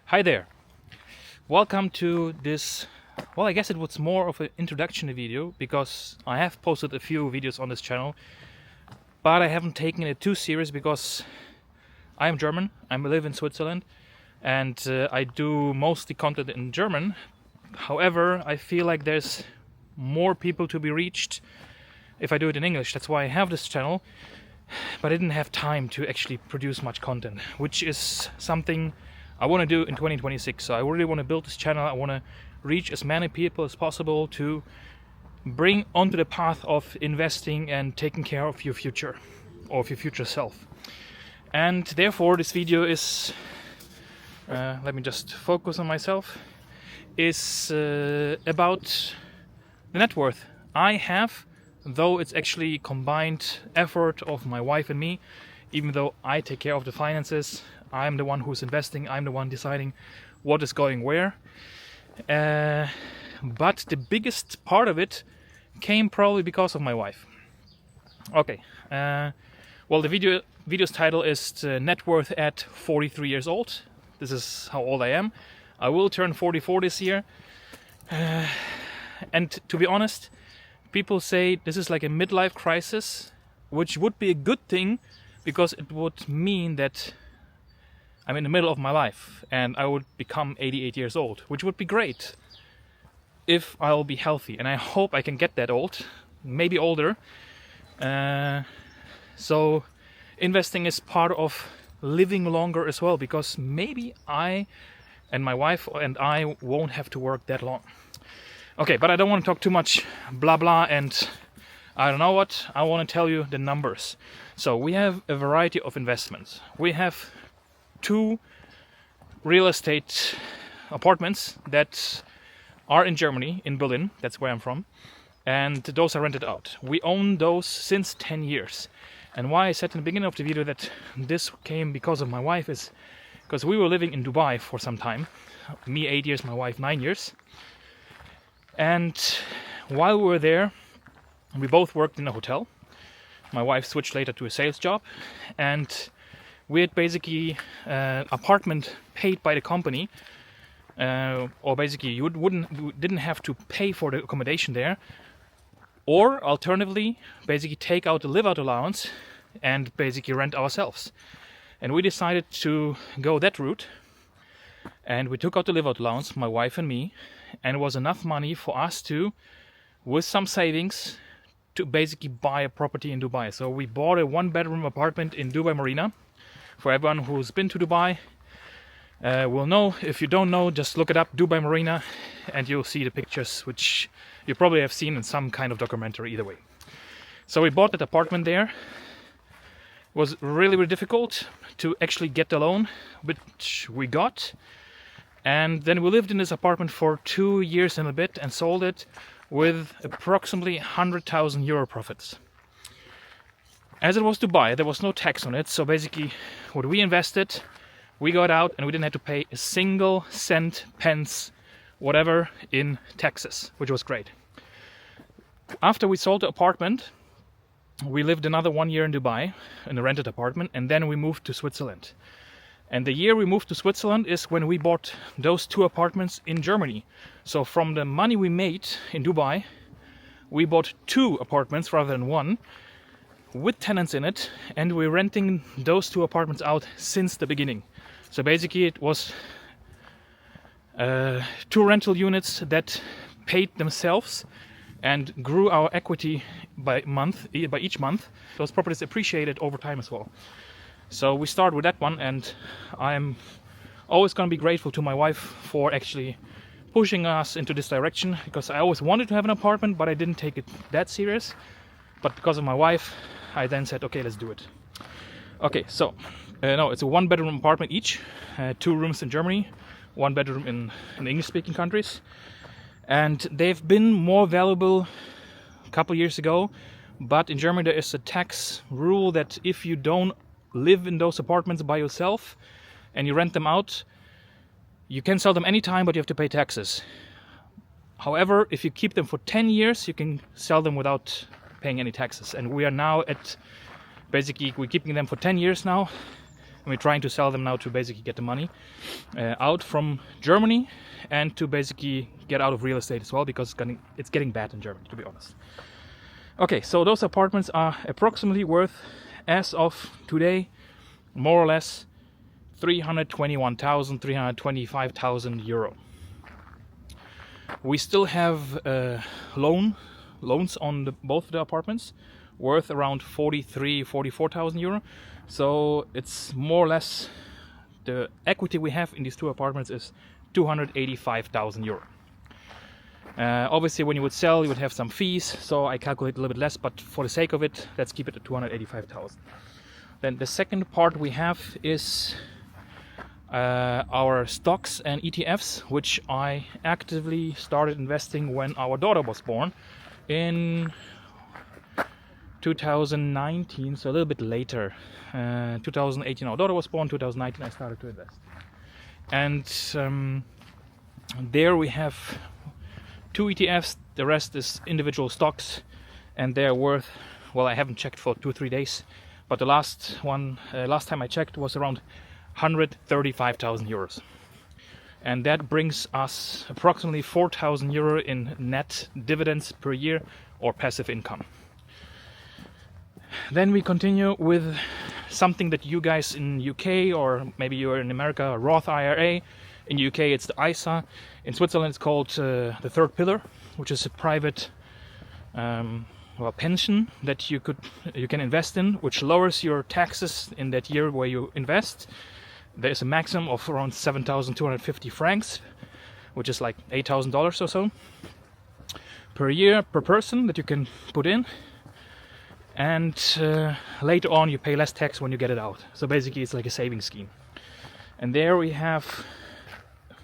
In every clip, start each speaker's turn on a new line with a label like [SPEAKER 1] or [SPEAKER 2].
[SPEAKER 1] Hi there. Welcome to this, well, I guess it was more of an introduction video because I have posted a few videos on this channel, but I haven't taken it too serious because I am German, I live in Switzerland, and I do mostly content in German. However, I feel like there's more people to be reached if I do it in English. That's why I have this channel, but I didn't have time to actually produce much content, which is something I want to do in 2026. So I really want to build this channel. I want to reach as many people as possible to bring onto the path of investing and taking care of your future, or of your future self. And therefore this video is, let me just focus on myself, is about the net worth I have, though it's actually combined effort of my wife and me. Even though I take care of the finances, I'm the one who's investing, I'm the one deciding what is going where. But the biggest part of it came probably because of my wife. Okay, well, the video's title is Net Worth at 43 years old. This is how old I am. I will turn 44 this year. And to be honest, people say this is like a midlife crisis, which would be a good thing because it would mean that I'm in the middle of my life and I would become 88 years old, which would be great if I'll be healthy. And I hope I can get that old, maybe older. So investing is part of living longer as well, because maybe I and my wife and I won't have to work that long. Okay, but I don't want to talk too much blah blah and I don't know what. I want to tell you the numbers. So we have a variety of investments. We have 2 real estate apartments that are in Germany, in Berlin. That's where I'm from. And those are rented out. We own those since 10 years. And why I said in the beginning of the video that this came because of my wife is because we were living in Dubai for some time. Me 8 years, my wife 9 years. And while we were there, we both worked in a hotel. My wife switched later to a sales job, and we had basically apartment paid by the company, or basically you didn't have to pay for the accommodation there, or alternatively, basically take out the live-out allowance and basically rent ourselves. And we decided to go that route, and we took out the live-out allowance, my wife and me, and it was enough money for us to, with some savings, to basically buy a property in Dubai. So we bought a 1-bedroom apartment in Dubai Marina. For everyone who's been to Dubai will know. If you don't know, just look it up, Dubai Marina, and you'll see the pictures, which you probably have seen in some kind of documentary either way. So we bought that apartment there. It was really, really difficult to actually get the loan, which we got. And then we lived in this apartment for 2 years and a bit and sold it with approximately 100,000 euro profits. As it was Dubai, there was no tax on it, so basically what we invested, we got out and we didn't have to pay a single cent, pence, whatever in taxes, which was great. After we sold the apartment, we lived another 1 year in Dubai in a rented apartment, and then we moved to Switzerland. And the year we moved to Switzerland is when we bought those 2 apartments in Germany. So from the money we made in Dubai, we bought 2 apartments rather than 1 with tenants in it, and we're renting those 2 apartments out since the beginning. So basically it was 2 rental units that paid themselves and grew our equity by each month. Those properties appreciated over time as well. So we start with that one, and I'm always going to be grateful to my wife for actually pushing us into this direction, because I always wanted to have an apartment, but I didn't take it that serious. But because of my wife, I then said, okay, let's do it. Okay, so no, it's a 1-bedroom apartment each, 2 rooms in Germany, 1 bedroom in English-speaking countries. And they've been more valuable a couple years ago, but in Germany there is a tax rule that if you don't live in those apartments by yourself and you rent them out, you can sell them anytime, but you have to pay taxes. However, if you keep them for 10 years, you can sell them without paying any taxes. And we are now at, basically, we're keeping them for 10 years now, and we're trying to sell them now to basically get the money out from Germany, and to basically get out of real estate as well, because it's getting bad in Germany, to be honest. Okay, so those apartments are approximately worth, as of today, more or less 321,000, 325,000 euro. We still have loans on both the apartments worth around 44,000 euro. So it's more or less, the equity we have in these two apartments is 285,000 euro. Obviously, when you would sell, you would have some fees, so I calculate a little bit less, but for the sake of it, let's keep it at 285,000. Then the second part we have is our stocks and ETFs, which I actively started investing when our daughter was born in 2019, so a little bit later. 2018 our daughter was born, 2019 I started to invest. And there we have 2 ETFs, the rest is individual stocks, and they're worth, well, I haven't checked for 2-3 days, but the last time I checked was around 135,000 euros. And that brings us approximately 4,000 euro in net dividends per year, or passive income. Then we continue with something that you guys in UK, or maybe you're in America, a Roth IRA. In UK it's the ISA. In Switzerland it's called the third pillar, which is a private pension that you can invest in, which lowers your taxes in that year where you invest. There is a maximum of around 7,250 francs, which is like $8,000 or so per year per person that you can put in. And later on you pay less tax when you get it out. So basically it's like a savings scheme. And there we have,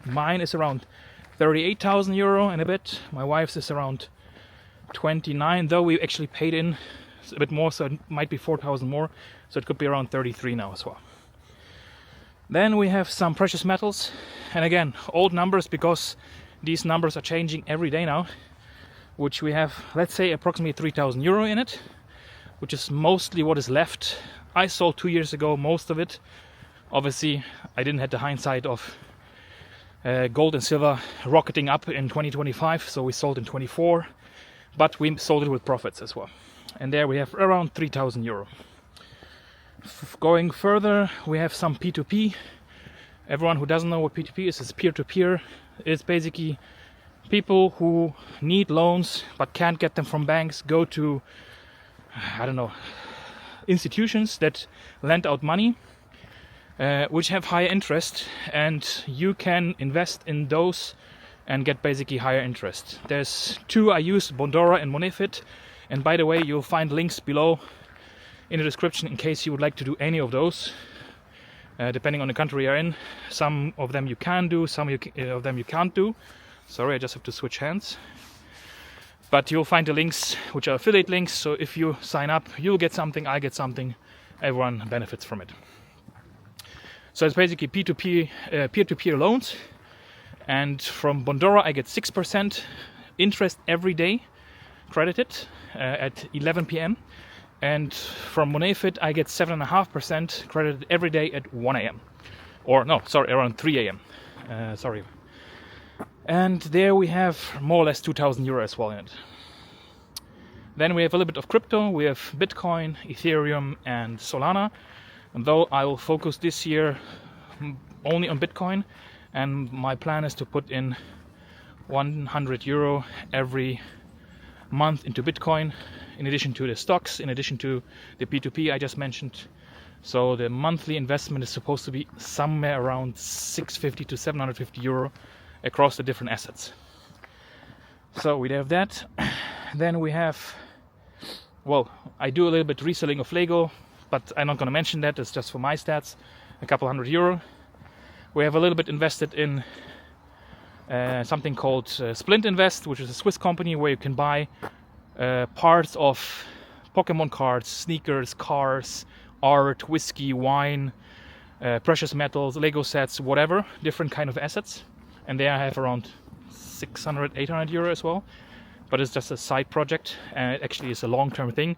[SPEAKER 1] mine is around 38,000 euro and a bit. My wife's is around 29, though we actually paid in a bit more, so it might be 4,000 more. So it could be around 33 now as well. Then we have some precious metals, and again, old numbers, because these numbers are changing every day now, which we have, let's say, approximately 3,000 euro in it, which is mostly what is left. I sold 2 years ago most of it. Obviously, I didn't have the hindsight of gold and silver rocketing up in 2025, so we sold in 24, but we sold it with profits as well. And there we have around 3,000 euro. Going further, we have some P2P. Everyone who doesn't know what P2P is, it's peer-to-peer. It's basically people who need loans but can't get them from banks, go to, I don't know, institutions that lend out money, which have higher interest, and you can invest in those and get basically higher interest. There's 2 I use, Bondora and Monefit, and by the way, you'll find links below in the description in case you would like to do any of those, depending on the country you're in. Some of them you can do, some of them you can't do. Sorry, I just have to switch hands. But you'll find the links, which are affiliate links, so if you sign up, you'll get something, I get something, everyone benefits from it. So it's basically P2P, peer-to-peer loans, and from Bondora I get 6% interest every day, credited at 11 p.m. And from Monefit I get 7.5% credited every day at 1 a.m. Or no, sorry, around 3 a.m. Sorry. And there we have more or less 2,000 euro as well in it. Then we have a little bit of crypto. We have Bitcoin, Ethereum, and Solana. And though I will focus this year only on Bitcoin, and my plan is to put in 100 euro every month into Bitcoin, in addition to the stocks, in addition to the P2P I just mentioned. So the monthly investment is supposed to be somewhere around 650 to 750 euro across the different assets. So we have that. Then we have, well, I do a little bit reselling of Lego, but I'm not going to mention that. It's just for my stats, a couple hundred euro. We have a little bit invested in something called Splint Invest, which is a Swiss company where you can buy parts of Pokemon cards, sneakers, cars, art, whiskey, wine, precious metals, Lego sets, whatever, different kind of assets. And there I have around 600, 800 euro as well. But it's just a side project, and it actually is a long-term thing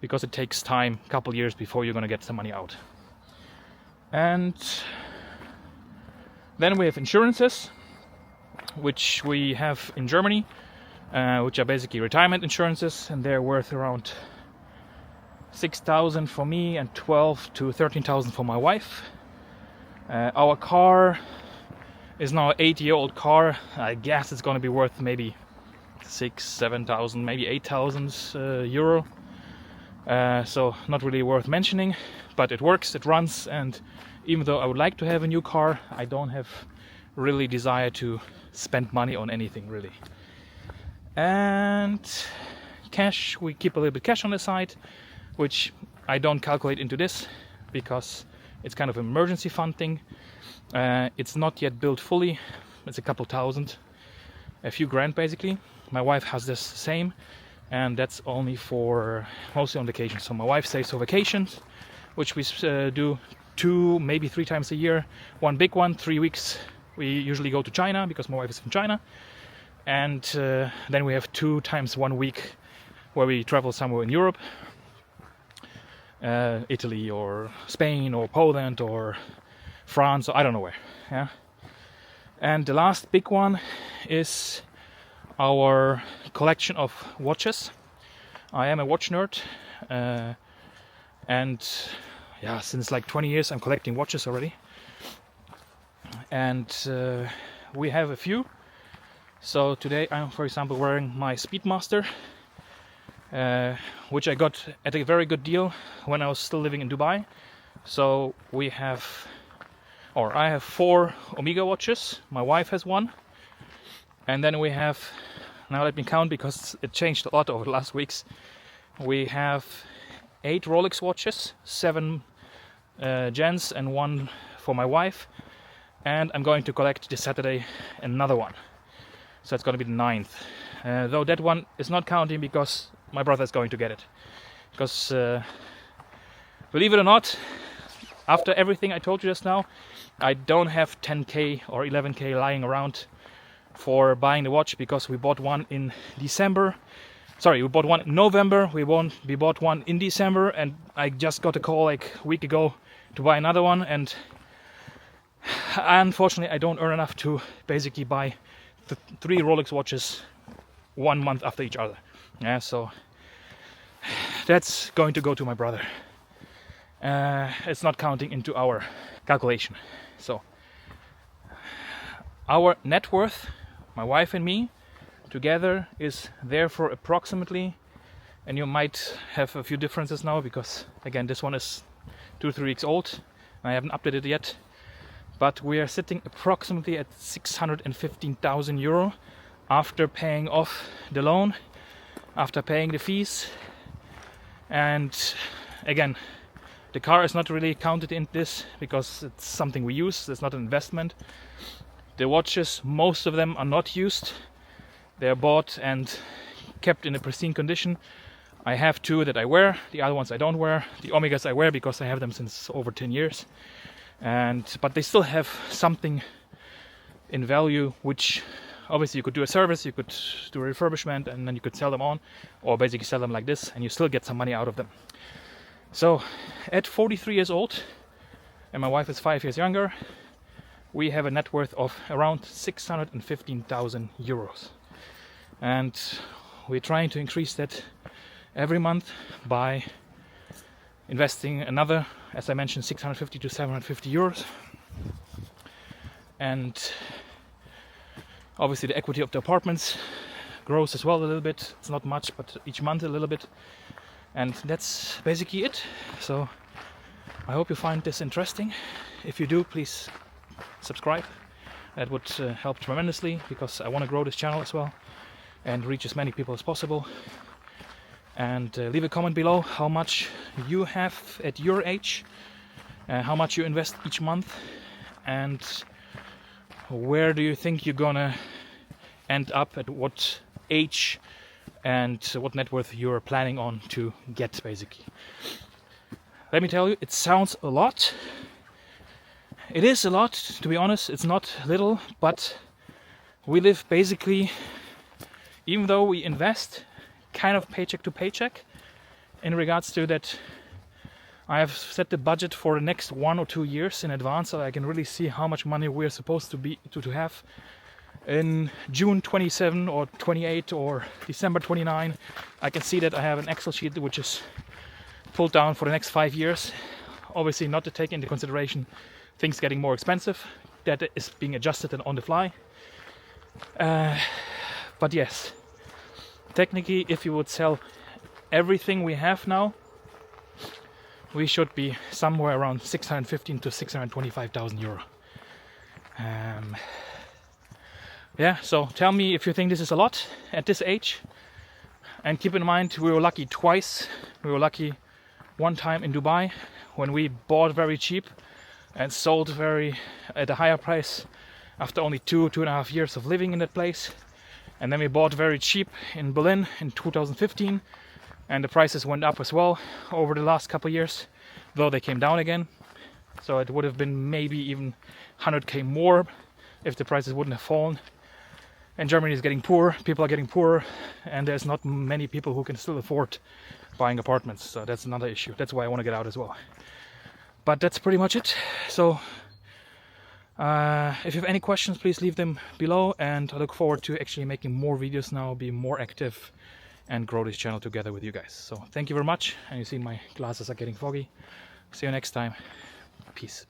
[SPEAKER 1] because it takes time, a couple years before you're going to get some money out. And then we have insurances, which we have in Germany, which are basically retirement insurances, and they're worth around 6,000 for me and 12 to 13,000 for my wife. Our car is now an 8-year-old car. I guess it's going to be worth maybe 6,000-7,000, maybe 8,000 euro. So not really worth mentioning, but it works, it runs, and even though I would like to have a new car, I don't have really desire to spend money on anything really. And cash, we keep a little bit cash on the side, which I don't calculate into this because it's kind of an emergency fund thing. It's not yet built fully. It's a couple thousand, a few grand basically. My wife has this same, and that's only for mostly on vacation. So my wife saves for vacations, which we do 2, maybe 3 times a year. One big one, 3 weeks. We usually go to China because my wife is from China, and then we have 2 times 1 week where we travel somewhere in Europe, Italy or Spain or Poland or France, or I don't know where. Yeah. And the last big one is our collection of watches. I am a watch nerd, and yeah, since like 20 years I'm collecting watches already. And we have a few. So today I'm, for example, wearing my Speedmaster, which I got at a very good deal when I was still living in Dubai. So we have, or I have 4 Omega watches. My wife has 1. And then we have, now let me count because it changed a lot over the last weeks. We have 8 Rolex watches, 7 gents and 1 for my wife. And I'm going to collect this Saturday another one. So it's going to be the 9th. Though that one is not counting because my brother is going to get it. Because, believe it or not, after everything I told you just now, I don't have 10k or 11k lying around for buying the watch, because we bought one in December. Sorry, we bought one in November, we bought one in December, and I just got a call like a week ago to buy another one, and unfortunately I don't earn enough to basically buy 3 Rolex watches 1 month after each other. Yeah, so that's going to go to my brother. It's not counting into our calculation. So our net worth, my wife and me together, is therefore approximately, and you might have a few differences now because again this one is 2-3 weeks old, I haven't updated it yet, but we are sitting approximately at 615,000 euro after paying off the loan, after paying the fees. And again, the car is not really counted in this because it's something we use, it's not an investment. The watches, most of them are not used. They are bought and kept in a pristine condition. I have 2 that I wear, the other ones I don't wear. The Omegas I wear because I have them since over 10 years. But they still have something in value, which obviously you could do a service, you could do a refurbishment, and then you could sell them on, or basically sell them like this, and you still get some money out of them. So at 43 years old, and my wife is 5 years younger, we have a net worth of around 615,000 euros. And we're trying to increase that every month by investing another, as I mentioned, 650 to 750 euros. And obviously the equity of the apartments grows as well a little bit. It's not much, but each month a little bit. And that's basically it. So I hope you find this interesting. If you do, please subscribe. That would help tremendously, because I want to grow this channel as well and reach as many people as possible. And leave a comment below how much you have at your age, how much you invest each month, and where do you think you're gonna end up, at what age, and what net worth you're planning on to get, basically. Let me tell you, it sounds a lot. It is a lot, to be honest. It's not little, but we live basically, even though we invest, kind of paycheck to paycheck, in regards to that I have set the budget for the next 1 or 2 years in advance, so I can really see how much money we're supposed to have in June 27 or 28 or December 29. I can see that I have an Excel sheet which is pulled down for the next 5 years. Obviously not to take into consideration things getting more expensive. That is being adjusted and on the fly. But yes, technically if you would sell everything we have now, we should be somewhere around 615 to 625,000 euro. Yeah, so tell me if you think this is a lot at this age. And keep in mind, we were lucky twice. We were lucky one time in Dubai when we bought very cheap and sold at a higher price after only 2.5 years of living in that place. And then we bought very cheap in Berlin in 2015, and the prices went up as well over the last couple of years, though they came down again. So it would have been maybe even 100k more if the prices wouldn't have fallen. And Germany is getting poor, people are getting poorer, and there's not many people who can still afford buying apartments. So that's another issue. That's why I want to get out as well. But that's pretty much it. So if you have any questions, please leave them below, and I look forward to actually making more videos now, be more active, and grow this channel together with you guys. So thank you very much, and you see my glasses are getting foggy. See you next time. Peace.